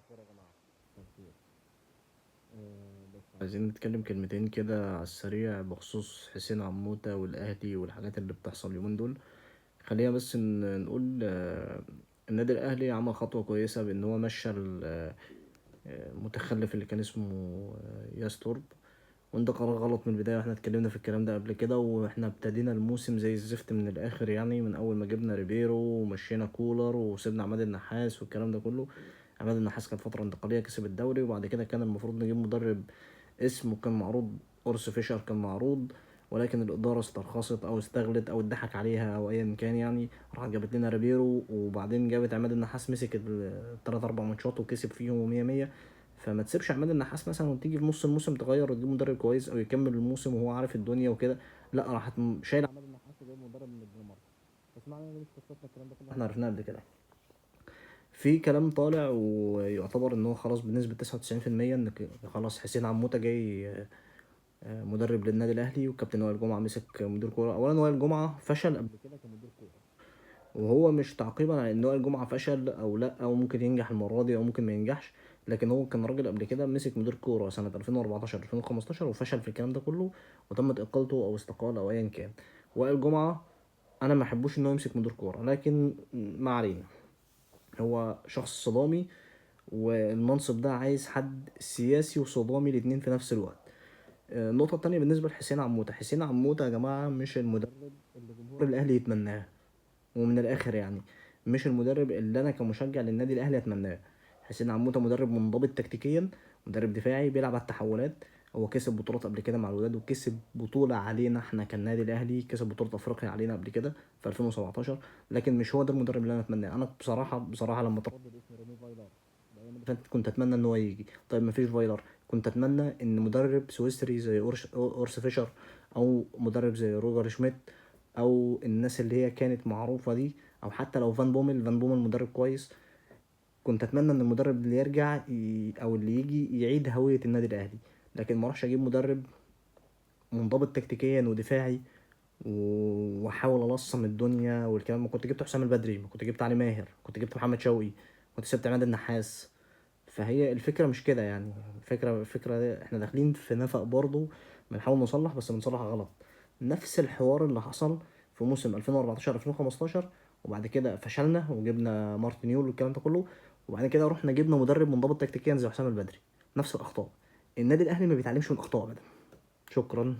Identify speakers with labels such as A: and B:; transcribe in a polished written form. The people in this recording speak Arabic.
A: الخير يا جماعة. مساء الخير. بس عايزين نتكلم كلمتين كده على السريع بخصوص حسين عموتة والأهلي والحاجات اللي بتحصل اليومين دول. خلينا بس نقول النادي الأهلي عمل خطوة كويسة بإن هو مشى المتخلف اللي كان اسمه ياستورب. وده قرار غلط من البداية، واحنا اتكلمنا في الكلام ده قبل كده، واحنا ابتدينا الموسم زي الزفت من الآخر، يعني من أول ما جبنا ريبيرو ومشينا كولر وسيبنا عماد النحاس والكلام ده كله. عماد النحاس كانت فترة انتقالية، كسب الدوري، وبعد كده كان المفروض نجيب مدرب اسمه كان معروض، أورس فيشر كان معروض، ولكن الإدارة استرخصت أو استغلت أو اتضحك عليها أو أيا كان، يعني راحت جابت لنا ريبيرو، وبعدين جابت عماد النحاس، مسك التلات أربع ماتشات وكسب فيهم ومية مية. فما تسيبش عماد النحاس مثلا وتيجي في نص الموسم تغير وتجيب مدرب كويس أو يكمل الموسم وهو عارف الدنيا وكده. لا، راحت شايل عماد النحاس وجايب مدرب من الدنمارك. بس معنى مش قصتنا، الكلام ده كله احنا عرفناه قبل كده. في كلام طالع ويعتبر ان هو خلاص بنسبة 99% ان خلاص حسين عموتة جاي مدرب للنادي الاهلي، وكابتن وائل جمعة مسك مدير كورة. اولا وائل جمعة فشل قبل كده كمدير كورة، وهو مش تعقيبا على ان وائل جمعة فشل او لا، او ممكن ينجح المرة دي او ممكن ما ينجحش، لكن هو كان راجل قبل كده مسك مدير كورة سنة 2014 2015 وفشل في الكلام ده كله، وتمت اقالته او استقالة او ايا كان. وائل جمعة انا ما احبوش ان هو يمسك مدير كورة، لكن ما علينا. هو شخص صدامي، والمنصب ده عايز حد سياسي وصدامي الاتنين في نفس الوقت. النقطة التانية بالنسبة لحسين عموتة، حسين عموتة يا جماعة مش المدرب اللي جمهور الأهلي يتمناه، ومن الآخر يعني مش المدرب اللي أنا كمشجع للنادي الأهلي أتمناه. حسين عموتة مدرب منضبط تكتيكيا، مدرب دفاعي بيلعب على التحولات. هو كسب بطولات قبل كده مع الوداد، وكسب بطولة علينا احنا كالنادي الأهلي، كسب بطولة أفريقيا علينا قبل كده في 2017. لكن مش هو ده المدرب اللي أنا أتمناه. أنا بصراحة لما تردد اسم ريني فايلر الأيام اللي فاتت كنت أتمنى إن هو يجي. طيب مفيش فايلر، كنت أتمنى إن مدرب سويسري زي أورس فيشر، أو مدرب زي روجر شميت، أو الناس اللي هي كانت معروفة دي، او حتى لو فان بومل مدرب كويس. كنت اتمنى ان المدرب اللي يرجع او اللي يجي يعيد هوية النادي الاهلي، لكن ما اروحش اجيب مدرب منضبط تكتيكيا ودفاعي واحاول الصم الدنيا والكلام. ما كنت جبت حسام البدري، ما كنت جبت علي ماهر، كنت جبت محمد شوقي، كنت سبت عماد النحاس. فهي الفكرة مش كده يعني. الفكرة احنا داخلين في نفق برضه، بنحاول نصلح بس بنصلح غلط. نفس الحوار اللي حصل في موسم 2014 2015، وبعد كده فشلنا وجبنا مارتينيول والكلام ده كله، وبعد كده رحنا جبنا مدرب منضبط تكتيكيا زي حسام البدري. نفس الأخطاء. النادي الأهلي ما بيتعلمش من أخطاء أبدا. شكرا.